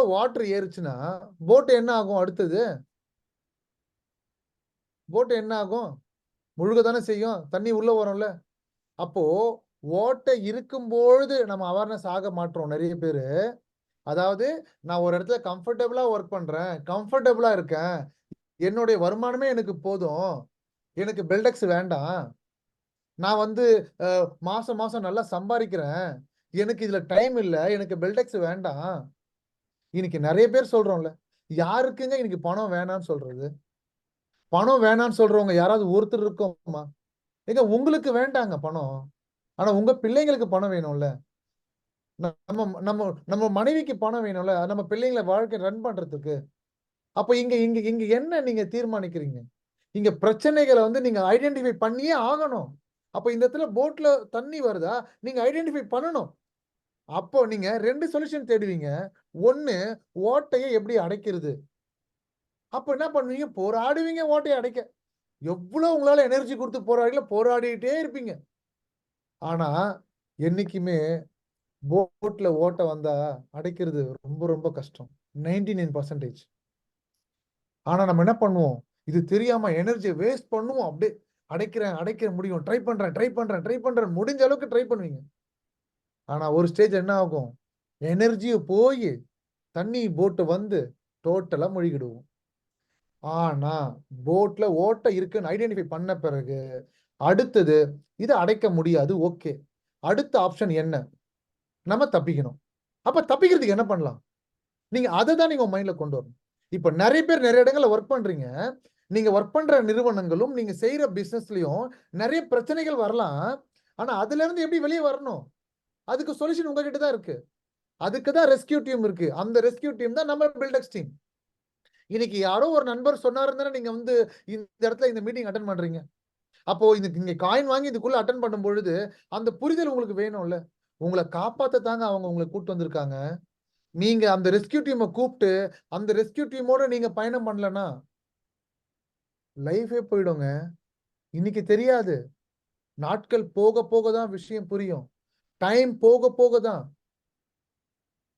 போட்ல water ஏறுச்சுன்னா boat என்ன ஆகும்? அடுத்தது போட் என்ன ஆகும்? முழுக தானே செய்யும். தண்ணி உள்ள வரும்ல. அப்போ ஓட்டை இருக்கும்பொழுது நம்ம அவேர்னஸ் ஆக மாட்றோம் நெறைய பேரு. அதாவது நான் ஒரு இடத்துல கம்ஃபர்டபுளா வொர்க் பண்றேன். கம்ஃபர்டபுளா இருக்கேன். என்னுடைய வருமானமே எனக்கு போதும். எனக்கு பெல்டெக்ஸ் வேண்டாம். நான் வந்து அ மாசம் மாசம் நல்லா சம்பாரிக்கிறேன். எனக்கு இதுல டைம் இல்ல. எனக்கு பெல்டெக்ஸ் வேண்டாம். இன்னைக்கு நெறைய பேர் சொல்றோம்ல. யாருக்குங்க இன்னைக்கு பணம் வேணான்னு சொல்றது? பணம் வேணான்னு சொல்றவங்க யாராவது ஒருத்தர் இருக்கோமா? ஏங்க உங்களுக்கு வேண்டாங்க பணம். ஆனா உங்க பிள்ளைங்களுக்கு பணம் வேணும்ல. நம்ம நம்ம நம்ம மனைவிக்கு பணம் வேணும்ல. நம்ம பிள்ளைங்கள வாழ்க்கை ரன் பண்றதுக்கு. அப்ப இங்க இங்க இங்க என்ன நீங்க தீர்மானிக்கிறீங்க? இங்க பிரச்சனைகள வந்து நீங்க ஐடென்டிஃபை பண்ணியே ஆகணும். அப்ப இந்த இடத்துல போட்ல தண்ணி வருதா? நீங்க ஐடென்டிஃபை பண்ணணும். அப்போ நீங்க 2 சொல்யூஷன் தேடுவீங்க. 1 ஓட்டைய எப்படி அடைக்கிறது? அப்ப என்ன பண்ணுவீங்க? போராடுவீங்க ஓட்டைய அடைக்க. எவ்வளவு உங்களால எனர்ஜி குடுத்து போராடல போராடிட்டே இருப்பீங்க. ஆனா, என்னைக்குமே போட்ல ஓட்ட வந்தா அடைக்கிறது ரொம்ப ரொம்ப கஷ்டம். 99% ஆனா நம்ம என்ன பண்ணுவோம்? இது தெரியாம எனர்ஜிய வேஸ்ட் பண்ணுவோம் அப்படியே. அடைக்க முடியும். ட்ரை பண்றேன், ட்ரை பண்றேன். முடிஞ்ச அளவுக்கு ட்ரை பண்ணுவீங்க. ஆனா ஒரு ஸ்டேஜ் என்ன ஆகும்? எனர்ஜிய போயி, தண்ணி போட் வந்து டோட்டலா முழுகிடுவோம். ஆனா, போட்ல ஓட்டை இருக்குன்னு ஐடென்டிஃபை பண்ண பிறகு, அடுத்தது இத அடைக்க முடியாது. ஓகே. அடுத்த ஆப்ஷன் என்ன? நம்ம தப்பிக்கணும். அப்ப தப்பிக்கிறதுக்கு என்ன பண்ணலாம்? நீங்க அத தான் நீங்க உங்க மைண்ட்ல கொண்டு வரணும். இப்ப நெறைய பேர் நெறைய இடங்கள்ல வொர்க் பண்றீங்க. நீங்க வொர்க் பண்ற நிறுவனங்களும், நீங்க செய்ற பிசினஸ்லயும் நெறைய பிரச்சனைகள் வரலாம். ஆனா, அதுலருந்து எப்படி வெளிய வரணும்? அதுக்கு சொல்யூஷன் உங்ககிட்ட தான் இருக்கு. அதுக்கு தான் ரெஸ்க்யூ டீம் இருக்கு. அந்த ரெஸ்க்யூ டீம் தான் நம்ம பில்டெக்ஸ் டீம். இன்னைக்கு யாரோ ஒரு நண்பர் சொன்னாருன்னு தானே நீங்க வந்து இந்த இடத்துல இந்த மீட்டிங் அட்டெண்ட் பண்றீங்க. அப்போ நீங்க காயின் வாங்கி இதுக்குள்ள அட்டெண்ட் பண்ணும்பொழுது, அந்த புரிதல் உங்களுக்கு வேணும்ல. உங்கள காப்பாத்த தாங்க அவங்க உங்கள கூட்டு வந்திருக்காங்க. நீங்க அந்த ரெஸ்க்யூ டீம கூப்ட்டு, அந்த ரெஸ்க்யூ டீமோட நீங்க பயணம் பண்ணலன்னா, லைஃபே போயிடுங்க. இன்னைக்கு தெரியாது. நாட்கள் போக போக தான் விஷயம் புரியும். டைம் போக போக தான்.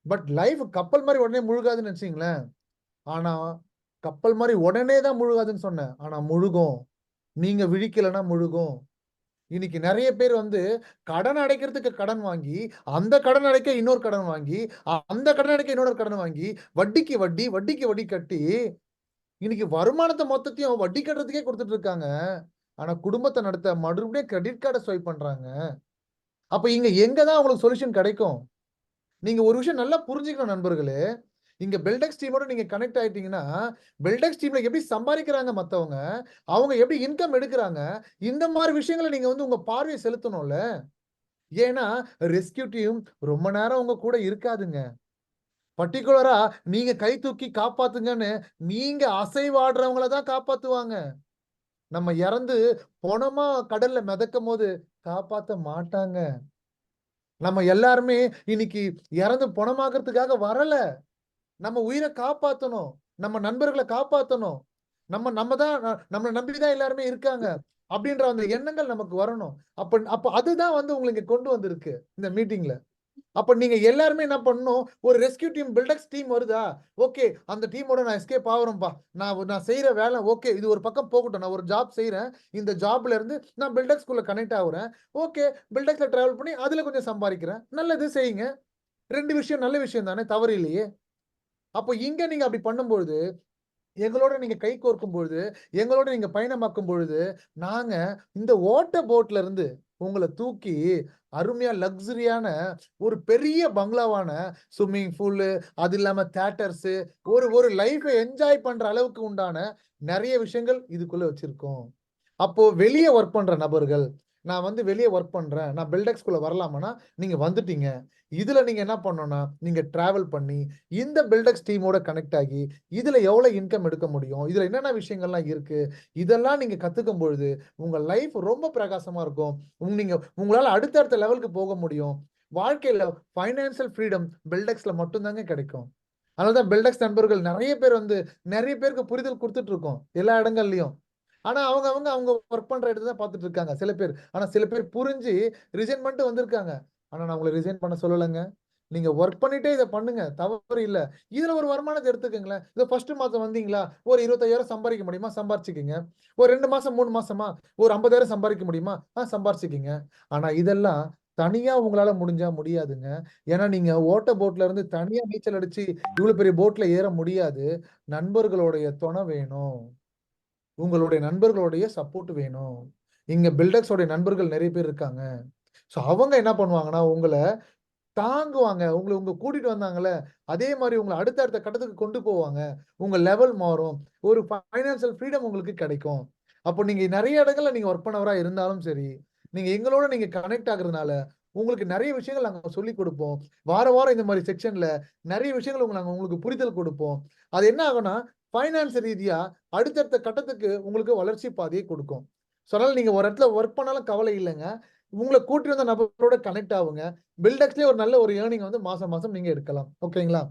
பட் லைஃப் கப்பல் மாரி உடனே முழுகாதுன்னு நெனச்சீங்களேன். ஆனா, கப்பல் மாரி உடனே தான் முழுகாதுன்னு சொன்னேன். ஆனா முழுகும். நீங்க விழிக்கலன்னா முழுகும். இன்னைக்கு நெறைய பேர் வந்து கடன் அடைக்கிறதுக்கு கடன் வாங்கி, அந்த கடன் அடைக்க இன்னொரு கடன் வாங்கி, அந்த கடன் அடைக்க இன்னொரு கடன் வாங்கி, வட்டிக்கு வட்டி, வட்டிக்கு வட்டி கட்டி, இன்னைக்கு வருமானத்த மொத்தத்தையும் வட்டி கட்டுறதுக்கே குடுத்துட்டு இருக்காங்க. ஆனா குடும்பத்த நடத்த மறுபடியும் கிரெடிட் கார்ட ஸ்வைப் பண்றாங்க. அப்ப இங்க எங்க தான் உங்களுக்கு சொல்யூஷன் கிடைக்கும்? நீங்க ஒரு விஷயம் நல்லா புரிஞ்சுக்கணும் நண்பர்களே. இங்க பெல்டெக்ஸ் டீமோட நீங்க கனெக்ட் ஆயிட்டீங்கன்னா, பெல்டெக்ஸ் டீம்ல எப்படி சம்பாரிக்கிறாங்க மத்தவங்க, அவங்க எப்படி இன்கம் எடுக்குறாங்க, இந்த மாரி விஷயங்கள நீங்க வந்து உங்க பார்வைய செலுத்தணும்ல. ஏன்னா, ரெஸ்க்யூ டீம் ரொம்ப நேரம் உங்க கூட இருக்காதுங்க. பர்ட்டிகுலரா நீங்க கை தூக்கி காப்பாத்துங்கன்னு, நீங்க அசைவாடுறவங்கள தான் காப்பாத்துவாங்க. நம்ம இறந்து பொணமா கடல்ல மிதக்கும்போது காப்பாத்த மாட்டாங்க. நம்ம எல்லாருமே இன்னைக்கு இறந்து பொணமாகறதுக்காக வரல. நம்ம உயிர காப்பாத்தணும். நம்ம நண்பர்கள காப்பாத்தணும். நம்ம நம்ம தான் நம்மள நம்பி தான் எல்லாருமே இருக்காங்க. அப்படின்ற அந்த எண்ணங்கள் நமக்கு வரணும். அப்ப அப்ப அதுதான் வந்து உங்கள இங்க கொண்டு வந்திருக்கு. இந்த மீட்டிங்ல. அப்ப நீங்க எல்லாருமே என்ன பண்ணணும், ஒரு ரெஸ்க்யூ டீம், பில்டெக்ஸ் டீம் வருதா? ஓகே. அந்த டீமோட நான் எஸ்கேப் ஆவுறேன்ப்பா. நான் செய்ற வேலை ஓகே. இது ஒரு பக்கம் போகட்டும். நான் ஒரு ஜாப் செய்றேன். இந்த ஜாப்ல இருந்து நான் பில்டெக்ஸ்குள்ள கனெக்ட் ஆவுறேன். ஓகே. பில்டெக்ஸ்ல டிராவல் பண்ணி அதுல கொஞ்சம் சம்பாரிக்கிறேன். நல்லது செய்யுங்க. 2 விஷயம் நல்ல விஷயம் தானே! தவறு இல்லையே! அப்போ இங்க நீங்க அப்படி பண்ணும்பொழுது, எங்களோட நீங்க கை கோர்க்கும் பொழுது, எங்களோட நீங்க பயணமாக்கும் பொழுது, நாங்க இந்த ஓட்ட போட்ல இருந்து உங்கள தூக்கி அருமையா லக்ஸரியான ஒரு பெரிய பங்களாவான ஸ்விம்மிங் பூலு, அது இல்லாம தியேட்டர்ஸு ஒரு ஒரு லைஃப என்ஜாய் பண்ற அளவுக்கு உண்டான நெறைய விஷயங்கள் இதுக்குள்ள வச்சிருக்கோம். அப்போ வெளிய வொர்க் பண்ற நபர்கள், நான் வந்து வெளிய வொர்க் பண்றேன். நான் பில்டெக்ஸ்குள்ள வரலாமான்னா, நீங்க வந்துட்டீங்க. இதுல நீங்க என்ன பண்ணணும்னா, நீங்க டிராவல் பண்ணி, இந்த பில்டெக்ஸ் டீமோட கனெக்ட் ஆகி, இதுல எவ்வளோ இன்கம் எடுக்க முடியும்? இதுல என்னென்ன விஷயங்கள்லாம் இருக்கு? இதெல்லாம் நீங்க கத்துக்கும் பொழுது, உங்க லைஃப் ரொம்ப பிரகாசமா இருக்கும். நீங்க உங்களால அடுத்த லெவலுக்கு போக முடியும். வாழ்க்கையில ஃபைனான்சியல் ஃப்ரீடம் பில்டெக்ஸ்ல மட்டும் தாங்க கிடைக்கும். அதனால தான் பில்டெக்ஸ் நண்பர்கள் நெறைய பேர் வந்து நெறைய பேருக்கு புரிதல் குடுத்துட்டு இருக்கோம். எல்லா இடங்கள்லயும். ஆனா அவங்க வொர்க் பண்ற இடத்த தான் பார்த்துட்டு இருக்காங்க சில பேர். ஆனா சில பேர் புரிஞ்சு ரிசைன் பண்ணிட்டு வந்திருக்காங்க. ஆனா நான் உங்கள ரிசைன் பண்ண சொல்லலங்க. நீங்க ஒர்க் பண்ணிட்டே இத பண்ணுங்க. தவறு இல்ல. இதுல ஒரு வருமானத்த எடுத்துக்கங்களேன். இதோ ஃபர்ஸ்ட் மாசம் வந்தீங்களா, ஒரு 25,000 சம்பாரிக்க முடியுமா? சம்பாரிச்சுக்கங்க. ஒரு 2 மாசம், 3 மாசமா ஒரு 50,000 சம்பாரிக்க முடியுமா? சம்பாரிச்சுக்கங்க. ஆனா இதெல்லாம் தனியா உங்களால முடிஞ்சா முடியாதுங்க. ஏன்னா நீங்க ஓட்ட போட்ல இருந்து தனியா நீச்சல் அடிச்சு இவ்வளவு பெரிய போட்ல ஏற முடியாது. நண்பர்களுடைய துணை வேணும். உங்களுடைய நண்பர்களுடைய சப்போர்ட் வேணும். இங்க பில்டர்ஸோட நண்பர்கள் நெறைய பேர் இருக்காங்க. சோ அவங்க என்ன பண்ணுவாங்கன்னா, உங்கள தாங்குவாங்க. உங்கள உங்க கூட்டிட்டு வந்தாங்கல்ல, அதே மாரி உங்கள அடுத்த அடுத்த கட்டத்துக்கு கொண்டு போவாங்க. உங்க லெவல் மாறும். ஒரு ஃபைனான்சியல் ஃப்ரீடம் உங்களுக்கு கிடைக்கும். அப்போ நீங்க நெறைய இடங்கள்ல நீங்க வொர்க் பண்ணவரா இருந்தாலும் சரி, நீங்க எங்களோட நீங்க கனெக்ட் ஆகுறதுனால, உங்களுக்கு நெறைய விஷயங்கள் நாங்க சொல்லிக் குடுப்போம். வாரம் இந்த மாரி செக்ஷன்ல நெறைய விஷயங்கள் நாங்க உங்களுக்கு புரிதல் குடுப்போம். அது என்ன ஆகும்னா, ஃபைனான்ஸ் ரீதியா அடுத்தடுத்த கட்டத்துக்கு உங்களுக்கு வளர்ச்சி பாதைய குடுக்கும். ஸோ அதனால நீங்க ஒரு இடத்துல வொர்க் பண்ணாலும் கவலை இல்லங்க. உங்கள கூட்டிட்டு வந்த நபரோட கனெக்ட் ஆவுங்க. பில்டெக்ஸ்லயே ஒரு நல்ல ஒரு ஏர்னிங் வந்து மாசம் மாசம் நீங்க எடுக்கலாம். ஓகேங்களா?